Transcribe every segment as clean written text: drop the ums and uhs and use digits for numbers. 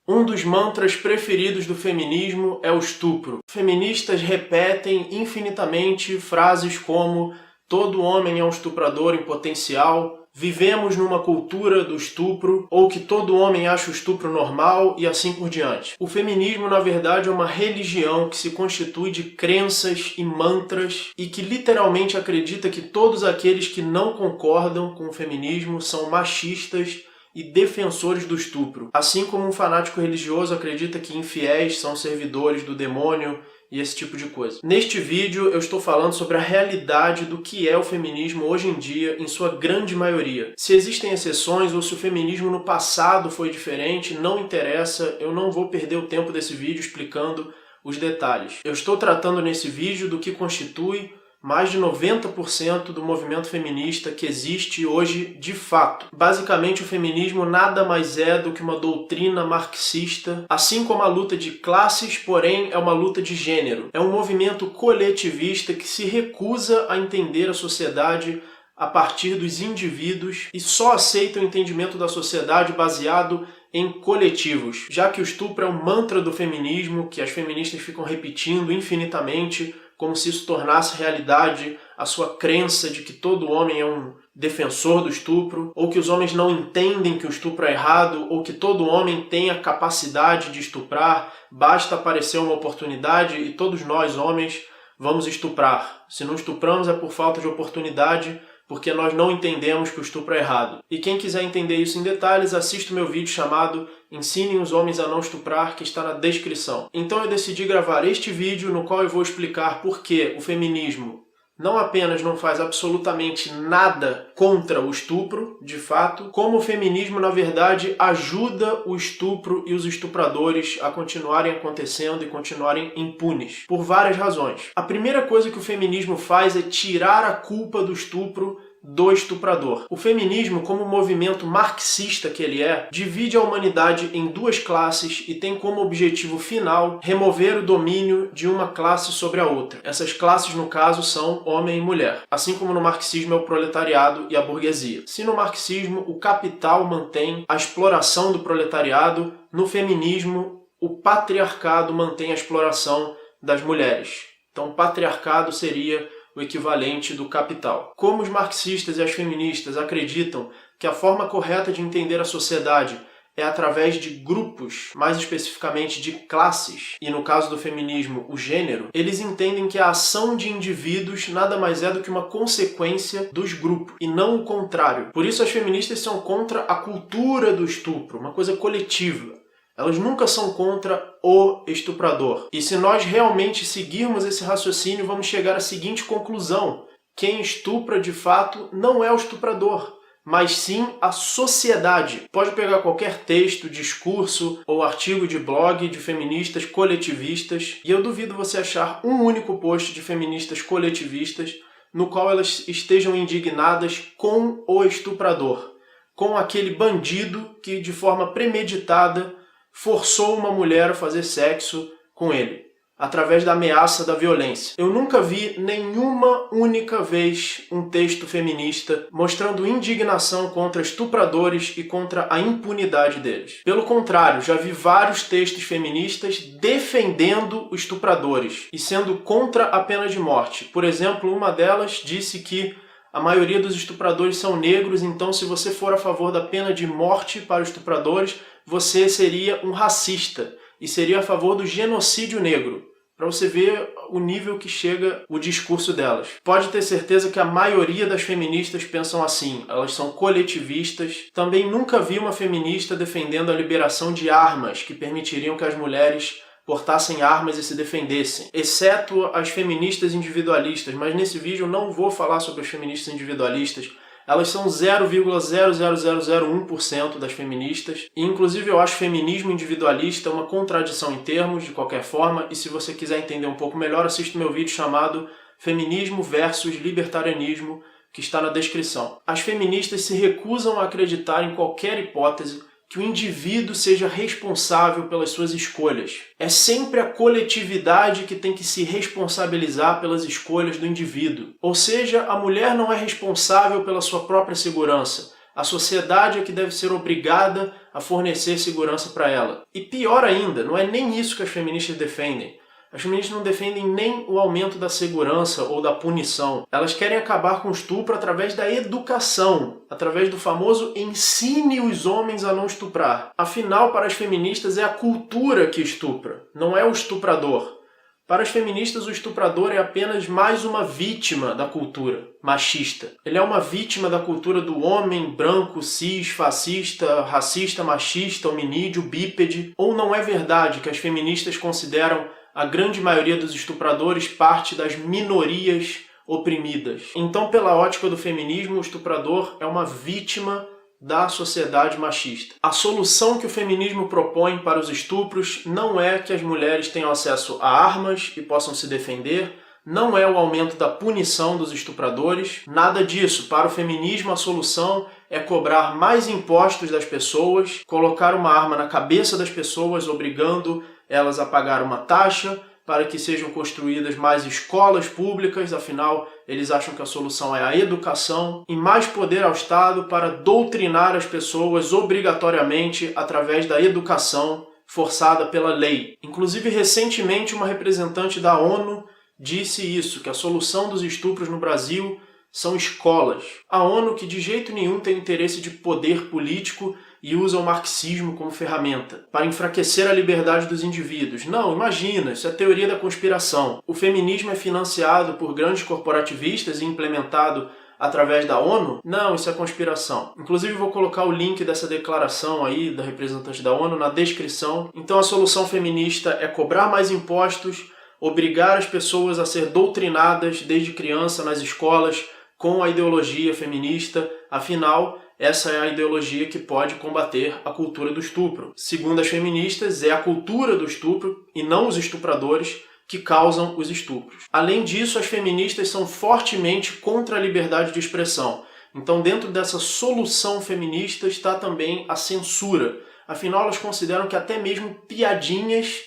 Um dos mantras preferidos do feminismo é o estupro. Feministas repetem infinitamente frases como "todo homem é um estuprador em potencial", "vivemos numa cultura do estupro", ou que todo homem acha o estupro normal e assim por diante. O feminismo, na verdade, é uma religião que se constitui de crenças e mantras e que literalmente acredita que todos aqueles que não concordam com o feminismo são machistas e defensores do estupro. Assim como um fanático religioso acredita que infiéis são servidores do demônio e esse tipo de coisa. Neste vídeo eu estou falando sobre a realidade do que é o feminismo hoje em dia, em sua grande maioria. Se existem exceções ou se o feminismo no passado foi diferente, não interessa, eu não vou perder o tempo desse vídeo explicando os detalhes. Eu estou tratando nesse vídeo do que constitui mais de 90% do movimento feminista que existe hoje de fato. Basicamente, o feminismo nada mais é do que uma doutrina marxista, assim como a luta de classes, porém é uma luta de gênero. É um movimento coletivista que se recusa a entender a sociedade a partir dos indivíduos e só aceita o entendimento da sociedade baseado em coletivos, já que o estupro é um mantra do feminismo que as feministas ficam repetindo infinitamente, como se isso tornasse realidade a sua crença de que todo homem é um defensor do estupro, ou que os homens não entendem que o estupro é errado, ou que todo homem tem a capacidade de estuprar, basta aparecer uma oportunidade e todos nós, homens, vamos estuprar. Se não estupramos é por falta de oportunidade, porque nós não entendemos que o estupro é errado. E quem quiser entender isso em detalhes, assista o meu vídeo chamado "Ensinem os homens a não estuprar", que está na descrição. Então eu decidi gravar este vídeo no qual eu vou explicar por que o feminismo não apenas não faz absolutamente nada contra o estupro, de fato, como o feminismo, na verdade, ajuda o estupro e os estupradores a continuarem acontecendo e continuarem impunes, por várias razões. A primeira coisa que o feminismo faz é tirar a culpa do estupro do estuprador. O feminismo, como movimento marxista que ele é, divide a humanidade em duas classes e tem como objetivo final remover o domínio de uma classe sobre a outra. Essas classes, no caso, são homem e mulher, assim como no marxismo é o proletariado e a burguesia. Se no marxismo o capital mantém a exploração do proletariado, no feminismo o patriarcado mantém a exploração das mulheres. Então o patriarcado seria o equivalente do capital. Como os marxistas e as feministas acreditam que a forma correta de entender a sociedade é através de grupos, mais especificamente de classes, e no caso do feminismo, o gênero, eles entendem que a ação de indivíduos nada mais é do que uma consequência dos grupos, e não o contrário. Por isso as feministas são contra a cultura do estupro, uma coisa coletiva. Elas nunca são contra o estuprador. E se nós realmente seguirmos esse raciocínio, vamos chegar à seguinte conclusão: quem estupra de fato não é o estuprador, mas sim a sociedade. Pode pegar qualquer texto, discurso ou artigo de blog de feministas coletivistas, e eu duvido você achar um único post de feministas coletivistas no qual elas estejam indignadas com o estuprador, com aquele bandido que de forma premeditada forçou uma mulher a fazer sexo com ele, através da ameaça da violência. Eu nunca vi nenhuma única vez um texto feminista mostrando indignação contra estupradores e contra a impunidade deles. Pelo contrário, já vi vários textos feministas defendendo os estupradores e sendo contra a pena de morte. Por exemplo, uma delas disse que a maioria dos estupradores são negros, então se você for a favor da pena de morte para os estupradores, você seria um racista e seria a favor do genocídio negro. Para você ver o nível que chega o discurso delas. Pode ter certeza que a maioria das feministas pensam assim, elas são coletivistas. Também nunca vi uma feminista defendendo a liberação de armas que permitiriam que as mulheres portassem armas e se defendessem, exceto as feministas individualistas, mas nesse vídeo eu não vou falar sobre as feministas individualistas. Elas são 0,00001% das feministas, e inclusive eu acho feminismo individualista uma contradição em termos, de qualquer forma, e se você quiser entender um pouco melhor, assista o meu vídeo chamado Feminismo versus Libertarianismo, que está na descrição. As feministas se recusam a acreditar em qualquer hipótese que o indivíduo seja responsável pelas suas escolhas. É sempre a coletividade que tem que se responsabilizar pelas escolhas do indivíduo. Ou seja, a mulher não é responsável pela sua própria segurança. A sociedade é que deve ser obrigada a fornecer segurança para ela. E pior ainda, não é nem isso que as feministas defendem. As feministas não defendem nem o aumento da segurança ou da punição. Elas querem acabar com o estupro através da educação, através do famoso ensine os homens a não estuprar. Afinal, para as feministas é a cultura que estupra, não é o estuprador. Para as feministas, o estuprador é apenas mais uma vítima da cultura machista. Ele é uma vítima da cultura do homem branco, cis, fascista, racista, machista, hominídeo, bípede. Ou não é verdade que as feministas consideram a grande maioria dos estupradores parte das minorias oprimidas? Então, pela ótica do feminismo, o estuprador é uma vítima da sociedade machista. A solução que o feminismo propõe para os estupros não é que as mulheres tenham acesso a armas e possam se defender, não é o aumento da punição dos estupradores, nada disso. Para o feminismo, a solução é cobrar mais impostos das pessoas, colocar uma arma na cabeça das pessoas, obrigando elas a pagar uma taxa, para que sejam construídas mais escolas públicas, afinal, eles acham que a solução é a educação, e mais poder ao Estado para doutrinar as pessoas obrigatoriamente através da educação forçada pela lei. Inclusive, recentemente, uma representante da ONU disse isso, que a solução dos estupros no Brasil são escolas. A ONU, que de jeito nenhum tem interesse de poder político e usa o marxismo como ferramenta para enfraquecer a liberdade dos indivíduos. Não, imagina, isso é teoria da conspiração. O feminismo é financiado por grandes corporativistas e implementado através da ONU? Não, isso é conspiração. Inclusive vou colocar o link dessa declaração aí da representante da ONU na descrição. Então a solução feminista é cobrar mais impostos, obrigar as pessoas a ser doutrinadas desde criança nas escolas com a ideologia feminista. Afinal, essa é a ideologia que pode combater a cultura do estupro. Segundo as feministas, é a cultura do estupro e não os estupradores que causam os estupros. Além disso, as feministas são fortemente contra a liberdade de expressão. Então, dentro dessa solução feminista está também a censura. Afinal, elas consideram que até mesmo piadinhas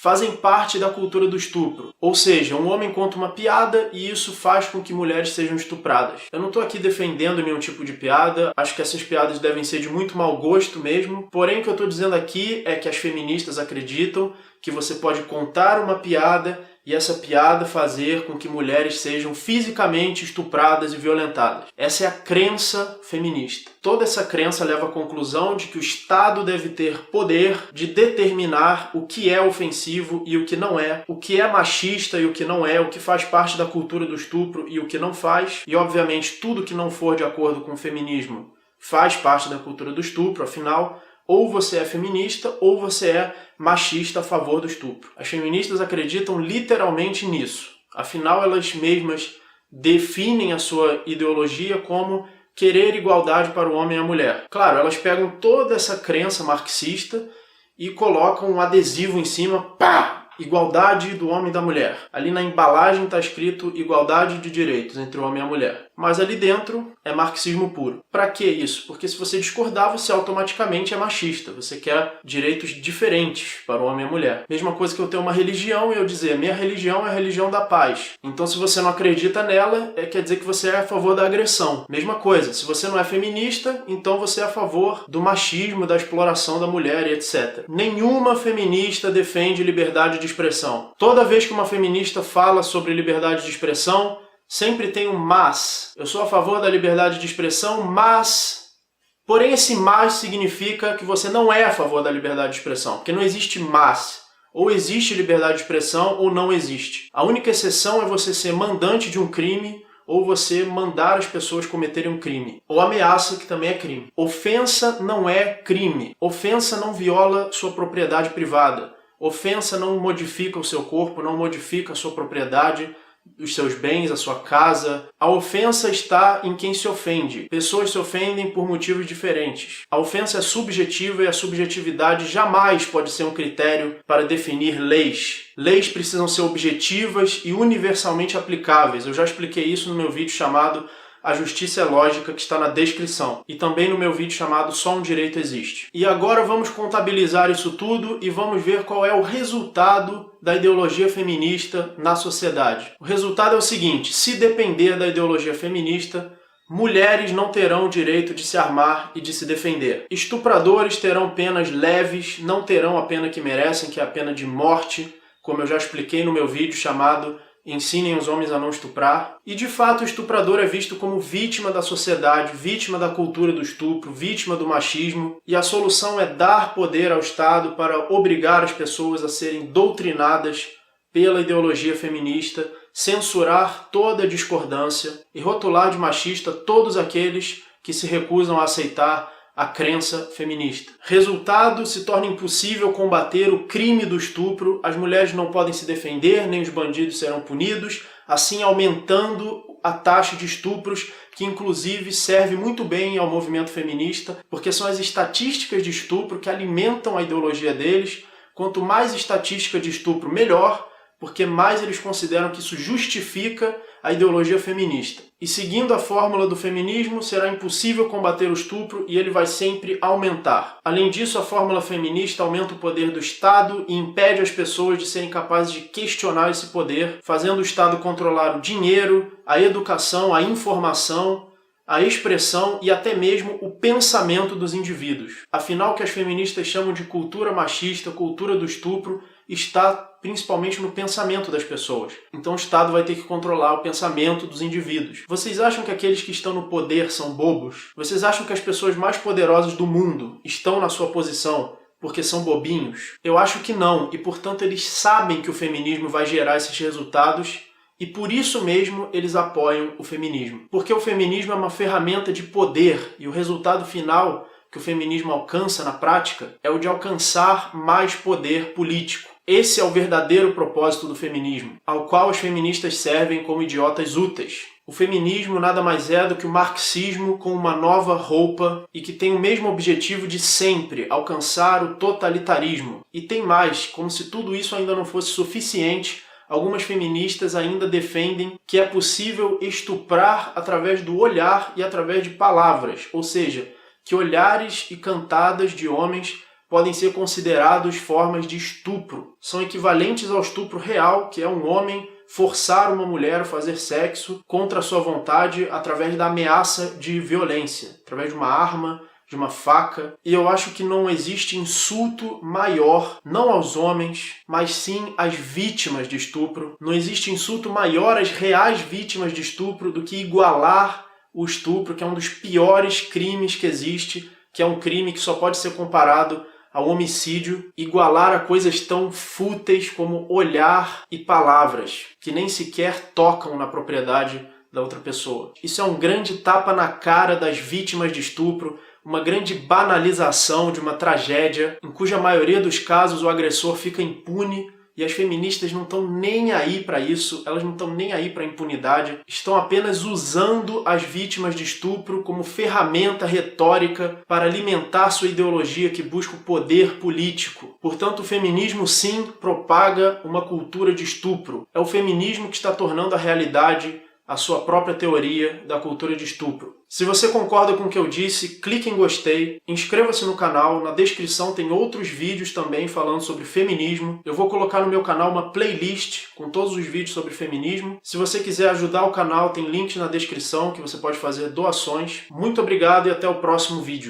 fazem parte da cultura do estupro. Ou seja, um homem conta uma piada e isso faz com que mulheres sejam estupradas. Eu não estou aqui defendendo nenhum tipo de piada, acho que essas piadas devem ser de muito mau gosto mesmo. Porém, o que eu estou dizendo aqui é que as feministas acreditam que você pode contar uma piada e essa piada fazer com que mulheres sejam fisicamente estupradas e violentadas. Essa é a crença feminista. Toda essa crença leva à conclusão de que o Estado deve ter poder de determinar o que é ofensivo e o que não é, o que é machista e o que não é, o que faz parte da cultura do estupro e o que não faz. E, obviamente, tudo que não for de acordo com o feminismo faz parte da cultura do estupro, afinal, ou você é feminista ou você é machista a favor do estupro. As feministas acreditam literalmente nisso. Afinal, elas mesmas definem a sua ideologia como querer igualdade para o homem e a mulher. Claro, elas pegam toda essa crença marxista e colocam um adesivo em cima, pá! Igualdade do homem e da mulher. Ali na embalagem está escrito igualdade de direitos entre o homem e a mulher. Mas ali dentro é marxismo puro. Para que isso? Porque se você discordar, você automaticamente é machista. Você quer direitos diferentes para o homem e a mulher. Mesma coisa que eu ter uma religião e eu dizer, minha religião é a religião da paz. Então se você não acredita nela, quer dizer que você é a favor da agressão. Mesma coisa, se você não é feminista, então você é a favor do machismo, da exploração da mulher e etc. Nenhuma feminista defende liberdade de expressão. Toda vez que uma feminista fala sobre liberdade de expressão, sempre tem um mas. Eu sou a favor da liberdade de expressão, mas... Porém, esse mas significa que você não é a favor da liberdade de expressão, porque não existe mas. Ou existe liberdade de expressão ou não existe. A única exceção é você ser mandante de um crime ou você mandar as pessoas cometerem um crime. Ou ameaça, que também é crime. Ofensa não é crime. Ofensa não viola sua propriedade privada. Ofensa não modifica o seu corpo, não modifica a sua propriedade, os seus bens, a sua casa. A ofensa está em quem se ofende. Pessoas se ofendem por motivos diferentes. A ofensa é subjetiva e a subjetividade jamais pode ser um critério para definir leis. Leis precisam ser objetivas e universalmente aplicáveis. Eu já expliquei isso no meu vídeo chamado A Justiça é Lógica, que está na descrição. E também no meu vídeo chamado Só um Direito Existe. E agora vamos contabilizar isso tudo e vamos ver qual é o resultado da ideologia feminista na sociedade. O resultado é o seguinte: se depender da ideologia feminista, Mulheres não terão o direito de se armar e de se defender. Estupradores terão penas leves, não terão a pena que merecem, que é a pena de morte, como eu já expliquei no meu vídeo chamado Ensinem os Homens a Não Estuprar. E de fato o estuprador é visto como vítima da sociedade, vítima da cultura do estupro, vítima do machismo, e a solução é dar poder ao Estado para obrigar as pessoas a serem doutrinadas pela ideologia feminista, censurar toda a discordância e rotular de machista todos aqueles que se recusam a aceitar a crença feminista. Resultado, se torna impossível combater o crime do estupro, as mulheres não podem se defender, nem os bandidos serão punidos, assim aumentando a taxa de estupros, que inclusive serve muito bem ao movimento feminista, porque são as estatísticas de estupro que alimentam a ideologia deles. Quanto mais estatística de estupro, melhor, porque mais eles consideram que isso justifica a ideologia feminista. E seguindo a fórmula do feminismo, será impossível combater o estupro e ele vai sempre aumentar. Além disso, a fórmula feminista aumenta o poder do Estado e impede as pessoas de serem capazes de questionar esse poder, fazendo o Estado controlar o dinheiro, a educação, a informação, a expressão e até mesmo o pensamento dos indivíduos. Afinal, o que as feministas chamam de cultura machista, cultura do estupro, está principalmente no pensamento das pessoas. Então o Estado vai ter que controlar o pensamento dos indivíduos. Vocês acham que aqueles que estão no poder são bobos? Vocês acham que as pessoas mais poderosas do mundo estão na sua posição porque são bobinhos? Eu acho que não, e portanto eles sabem que o feminismo vai gerar esses resultados e por isso mesmo eles apoiam o feminismo. Porque o feminismo é uma ferramenta de poder e o resultado final que o feminismo alcança na prática é o de alcançar mais poder político. Esse é o verdadeiro propósito do feminismo, ao qual as feministas servem como idiotas úteis. O feminismo nada mais é do que o marxismo com uma nova roupa e que tem o mesmo objetivo de sempre alcançar o totalitarismo. E tem mais, como se tudo isso ainda não fosse suficiente, algumas feministas ainda defendem que é possível estuprar através do olhar e através de palavras, ou seja, que olhares e cantadas de homens podem ser considerados formas de estupro. São equivalentes ao estupro real, que é um homem forçar uma mulher a fazer sexo contra a sua vontade através da ameaça de violência, através de uma arma, de uma faca. E eu acho que não existe insulto maior, não aos homens, mas sim às vítimas de estupro. Não existe insulto maior às reais vítimas de estupro do que igualar o estupro, que é um dos piores crimes que existe, que é um crime que só pode ser comparado ao homicídio, igualar a coisas tão fúteis como olhar e palavras, que nem sequer tocam na propriedade da outra pessoa. Isso é um grande tapa na cara das vítimas de estupro, uma grande banalização de uma tragédia, em cuja maioria dos casos o agressor fica impune. E as feministas não estão nem aí para isso, elas não estão nem aí para a impunidade, estão apenas usando as vítimas de estupro como ferramenta retórica para alimentar sua ideologia que busca o poder político. Portanto, o feminismo sim propaga uma cultura de estupro. É o feminismo que está tornando a realidade a sua própria teoria da cultura de estupro. Se você concorda com o que eu disse, clique em gostei, inscreva-se no canal, na descrição tem outros vídeos também falando sobre feminismo. Eu vou colocar no meu canal uma playlist com todos os vídeos sobre feminismo. Se você quiser ajudar o canal, tem links na descrição que você pode fazer doações. Muito obrigado e até o próximo vídeo.